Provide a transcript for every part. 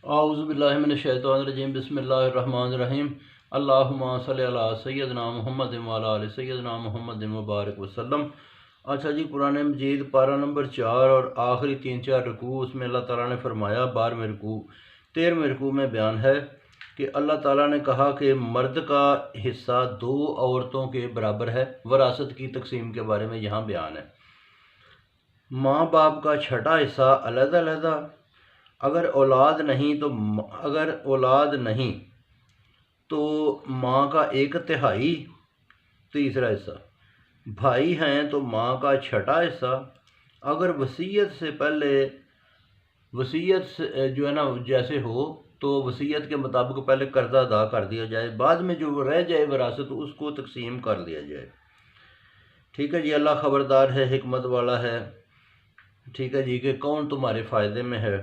اعوذ باللہ من الشیطان الرجیم بسم اللہ الرحمن الرحیم اللہم صلی علی سیدنا محمد وعلی آل سیدنا محمد مبارک وسلم۔ اچھا جی، قرآن مجید پارہ نمبر 4 اور آخری 3-4 رکوع، اس میں اللہ تعالیٰ نے فرمایا 12ویں رکوع 13ویں رکوع میں بیان ہے کہ اللہ تعالیٰ نے کہا کہ مرد کا حصہ 2 عورتوں کے برابر ہے۔ وراثت کی تقسیم کے بارے میں یہاں بیان ہے۔ ماں باپ کا چھٹا حصہ علیحدہ علیحدہ، اگر اولاد نہیں تو ماں کا 1/3 تیسرا حصہ، بھائی ہیں تو ماں کا چھٹا حصہ، اگر وصیت سے پہلے وصیت جو ہے نا جیسے ہو تو وصیت کے مطابق پہلے قرضہ ادا کر دیا جائے، بعد میں جو رہ جائے وراثت اس کو تقسیم کر دیا جائے۔ ٹھیک ہے جی، اللہ خبردار ہے، حکمت والا ہے۔ ٹھیک ہے جی، کہ کون تمہارے فائدے میں ہے۔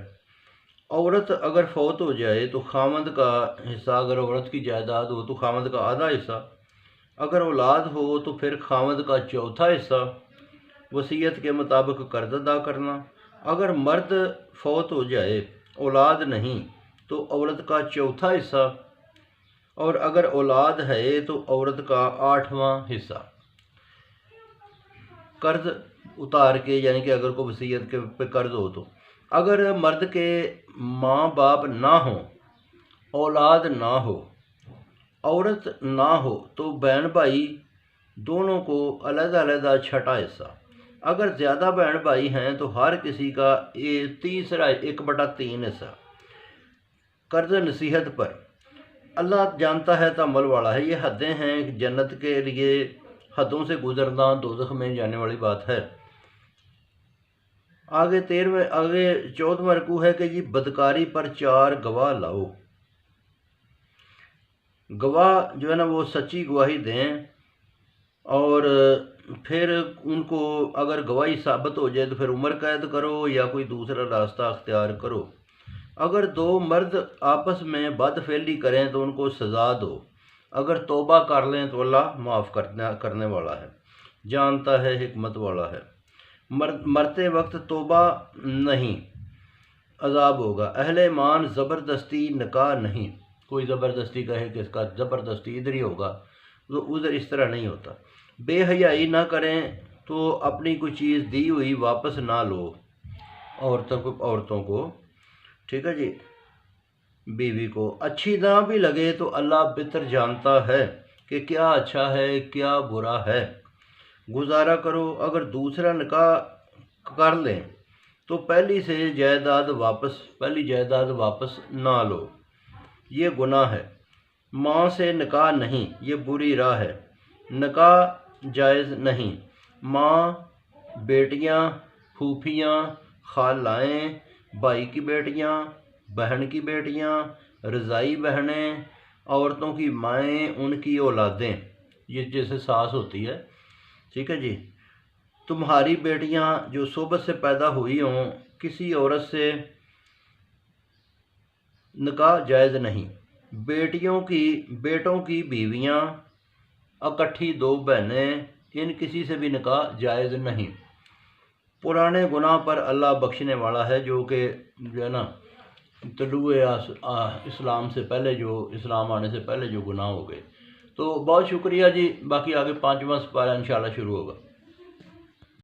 عورت اگر فوت ہو جائے تو خاوند کا حصہ، اگر عورت کی جائیداد ہو تو خاوند کا آدھا حصہ، اگر اولاد ہو تو پھر خاوند کا چوتھا حصہ، وصیت کے مطابق قرض ادا کرنا۔ اگر مرد فوت ہو جائے اولاد نہیں تو عورت کا چوتھا حصہ، اور اگر اولاد ہے تو عورت کا 8واں حصہ۔ قرض اتار کے، یعنی کہ اگر کوئی وصیت کے پہ قرض ہو تو، اگر مرد کے ماں باپ نہ ہوں، اولاد نہ ہو، عورت نہ ہو تو بہن بھائی دونوں کو علیحدہ علیحدہ چھٹا حصہ۔ اگر زیادہ بہن بھائی ہیں تو ہر کسی کا تیسرا 1/3 حصہ۔ قرض نصیحت پر اللہ جانتا ہے تعمل والا ہے، یہ حدیں ہیں جنت کے لیے، حدوں سے گزرنا دوزخ میں جانے والی بات ہے۔ آگے 14واں رکوع ہے کہ جی بدکاری پر 4 گواہ لاؤ۔ گواہ جو ہے نا وہ سچی گواہی دیں، اور پھر ان کو اگر گواہی ثابت ہو جائے تو پھر عمر قید کرو یا کوئی دوسرا راستہ اختیار کرو۔ اگر 2 مرد آپس میں بد فعلی کریں تو ان کو سزا دو، اگر توبہ کر لیں تو اللہ معاف کرنے والا ہے، جانتا ہے، حکمت والا ہے۔ مرتے وقت توبہ نہیں، عذاب ہوگا۔ اہل ایمان زبردستی نکاح نہیں، کوئی زبردستی کہے کہ اس کا زبردستی ادھر ہی ہوگا تو ادھر اس طرح نہیں ہوتا۔ بے حیائی نہ کریں تو اپنی کوئی چیز دی ہوئی واپس نہ لو عورتوں کو۔ ٹھیک ہے جی، بیوی کو اچھی نہ بھی لگے تو اللہ بہتر جانتا ہے کہ کیا اچھا ہے کیا برا ہے۔ گزارا کرو، اگر دوسرا نکاح کر لیں تو پہلی جائیداد واپس نہ لو، یہ گناہ ہے۔ ماں سے نکاح نہیں، یہ بری راہ ہے، نکاح جائز نہیں۔ ماں، بیٹیاں، پھوپھیاں، خالائیں، بھائی کی بیٹیاں، بہن کی بیٹیاں، رضائی بہنیں، عورتوں کی مائیں، ان کی اولادیں، یہ جیسے ساس ہوتی ہے۔ ٹھیک ہے جی، تمہاری بیٹیاں جو صحبت سے پیدا ہوئی ہوں، کسی عورت سے نکاح جائز نہیں۔ بیٹوں کی بیویاں، اکٹھی 2 بہنیں، ان کسی سے بھی نکاح جائز نہیں۔ پرانے گناہ پر اللہ بخشنے والا ہے، جو ہے نا طلوع اسلام سے پہلے اسلام آنے سے پہلے جو گناہ ہو گئے۔ تو بہت شکریہ جی، باقی آگے 5واں سپارہ انشاءاللہ شروع ہوگا۔